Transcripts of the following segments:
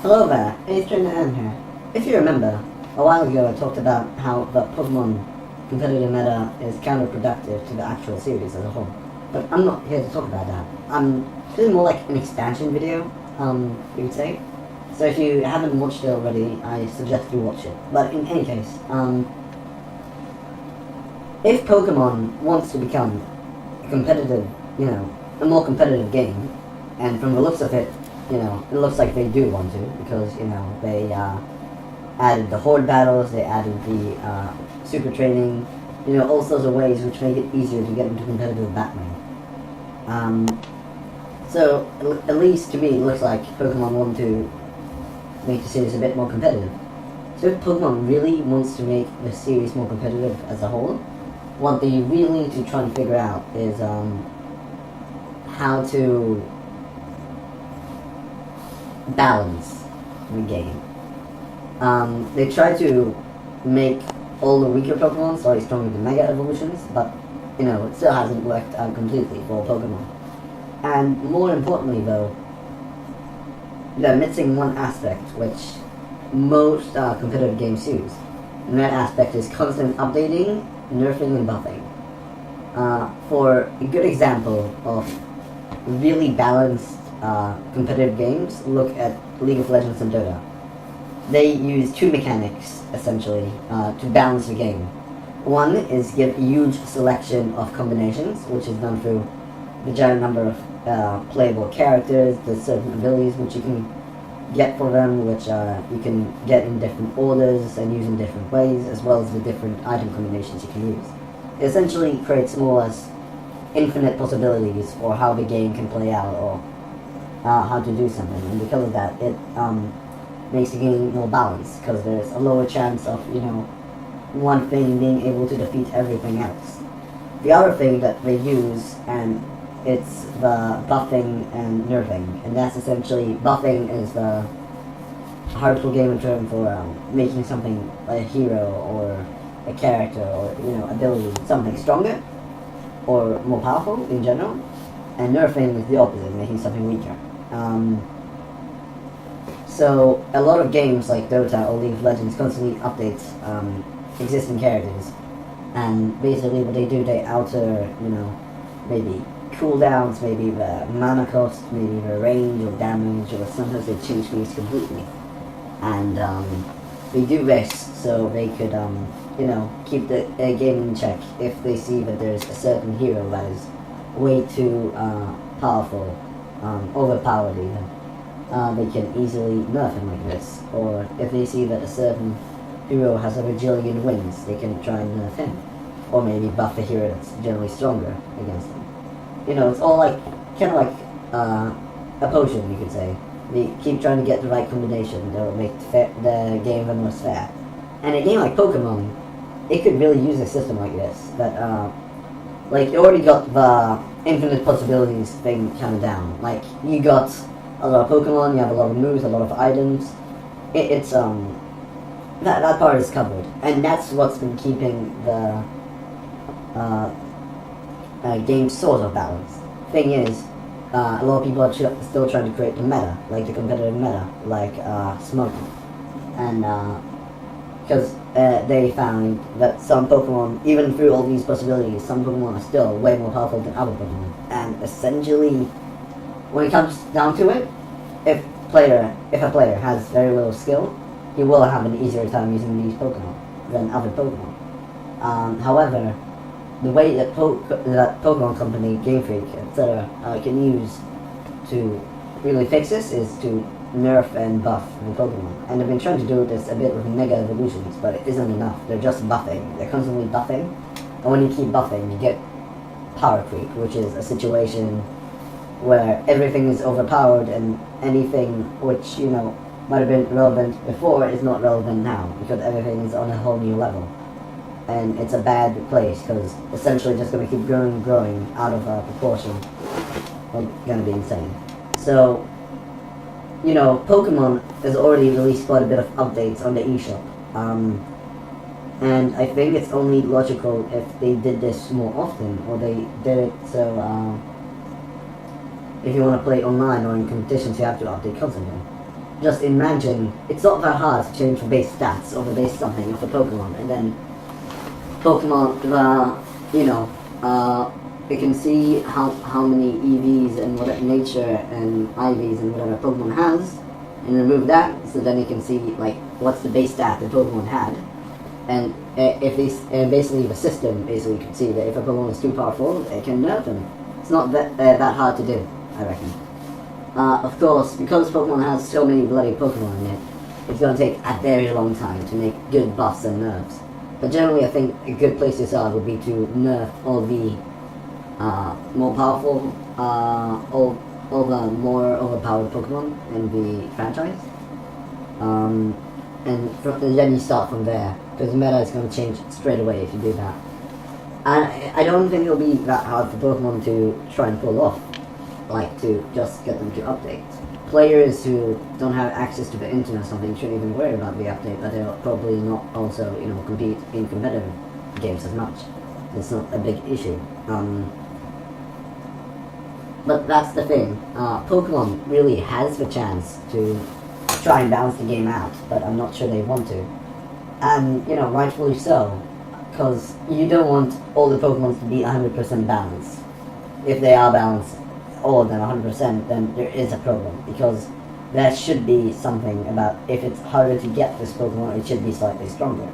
Hello there, AceTrainerM here. If you remember, a while ago I talked about how the Pokemon competitive meta is counterproductive to the actual series as a whole. But I'm not here to talk about that. This is more like an expansion video, you would say. So if you haven't watched it already, I suggest you watch it. But in any case, if Pokemon wants to become a competitive, a more competitive game, and from the looks of it, it looks like they do want to, because, they added the horde battles, they added the super training, all sorts of ways which make it easier to get into competitive battling. So, at least to me, it looks like Pokemon want to make the series a bit more competitive. So if Pokemon really wants to make the series more competitive as a whole, what they really need to try and figure out is how to balance the game. They try to make all the weaker Pokemon slightly stronger than Mega Evolutions, but it still hasn't worked out completely for Pokemon. And more importantly though, they're missing one aspect which most competitive games use, and that aspect is constant updating, nerfing, and buffing. For a good example of really balanced competitive games, look at League of Legends and Dota. They use two mechanics, essentially, to balance the game. One is give a huge selection of combinations, which is done through the giant number of playable characters, the certain abilities which you can get for them, which you can get in different orders and use in different ways, as well as the different item combinations you can use. It essentially creates more or less infinite possibilities for how the game can play out, or how to do something, and because of that, it makes the game more balanced, because there's a lower chance of, one thing being able to defeat everything else. The other thing that they use, and it's the buffing and nerfing, and that's essentially, buffing is the hardcore gamer term for making something like a hero or a character or ability something stronger or more powerful in general, and nerfing is the opposite, making something weaker. So a lot of games like Dota or League of Legends constantly update existing characters, and basically what they do, they alter, maybe cooldowns, maybe the mana cost, maybe the range or damage, or sometimes they change things completely. And they do this so they could, keep the game in check if they see that there's a certain hero that is way too powerful, overpowered even. They can easily nerf him like this. Or if they see that a certain hero has a bajillion wings, they can try and nerf him. Or maybe buff a hero that's generally stronger against them. It's all like, kind of like a potion, you could say. They keep trying to get the right combination that will make the game the most fair. And a game like Pokemon, it could really use a system like this, that, like, you already got the infinite possibilities thing kind of down. Like, you got a lot of Pokemon, you have a lot of moves, a lot of items. That part is covered. And that's what's been keeping the game sort of balanced. Thing is, a lot of people are still trying to create the meta, like the competitive meta, like smoking. And because they found that some Pokemon, even through all these possibilities, some Pokemon are still way more powerful than other Pokemon. And essentially, when it comes down to it, if a player has very little skill, he will have an easier time using these Pokemon than other Pokemon. However, the way that Pokemon Company, Game Freak, etc. Can use to really fix this is to nerf and buff the Pokemon. And they've been trying to do this a bit with Mega Evolutions, but it isn't enough. They're just buffing. They're constantly buffing. And when you keep buffing, you get power creep, which is a situation where everything is overpowered and anything which, might have been relevant before is not relevant now, because everything is on a whole new level. And it's a bad place, because essentially just going to keep growing and growing out of proportion. Well, going to be insane. So, Pokemon has already released quite a bit of updates on the eShop. And I think it's only logical if they did this more often, or they did it so, if you want to play online or in competitions, you have to update constantly. just imagine, it's not that hard to change the base stats or the base something of the Pokemon, and then Pokemon, you can see how many EVs and what nature and IVs and whatever Pokemon has, and remove that, so then you can see like what's the base stat the Pokemon had, and if these basically the system basically can see that if a Pokemon is too powerful, it can nerf them. It's not that hard to do, I reckon. Of course, because Pokemon has so many bloody Pokemon in it, it's going to take a very long time to make good buffs and nerfs. But generally, I think a good place to start would be to nerf all the more powerful, all the more overpowered Pokemon in the franchise. And then you start from there, because the meta is going to change straight away if you do that. And I don't think it'll be that hard for Pokemon to try and pull off, like to just get them to update. Players who don't have access to the internet or something shouldn't even worry about the update, but they'll probably not also, compete in competitive games as much. It's not a big issue. But that's the thing. Pokemon really has the chance to try and balance the game out, but I'm not sure they want to. And, rightfully so, because you don't want all the Pokemon to be 100% balanced. If they are balanced, all of them 100%, then there is a problem, because there should be something about if it's harder to get this Pokemon, it should be slightly stronger.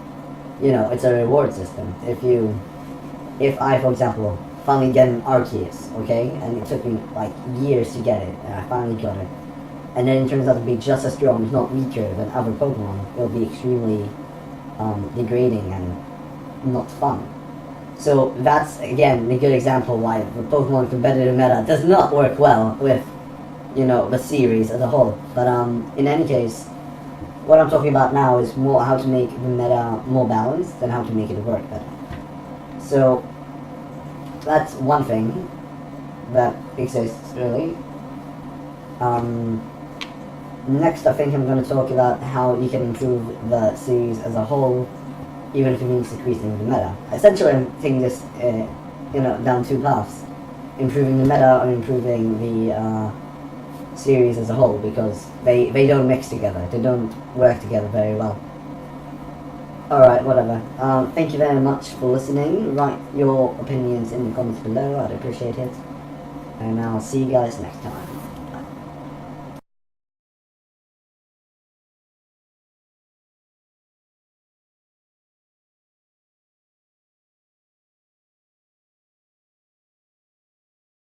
It's a reward system. If I, for example, finally get an Arceus, okay, and it took me like years to get it, and I finally got it, and then it turns out to be just as strong, if not weaker, than other Pokemon, it'll be extremely degrading and not fun. So that's, again, a good example why the Pokemon competitive meta does not work well with, the series as a whole. But in any case, what I'm talking about now is more how to make the meta more balanced than how to make it work better. So that's one thing that exists, really. Next, I think I'm going to talk about how you can improve the series as a whole, even if it means decreasing the meta. Essentially, I'm taking this, down two paths. Improving the meta or improving the series as a whole, because they don't mix together. They don't work together very well. Alright, whatever. Thank you very much for listening. Write your opinions in the comments below. I'd appreciate it. And I'll see you guys next time.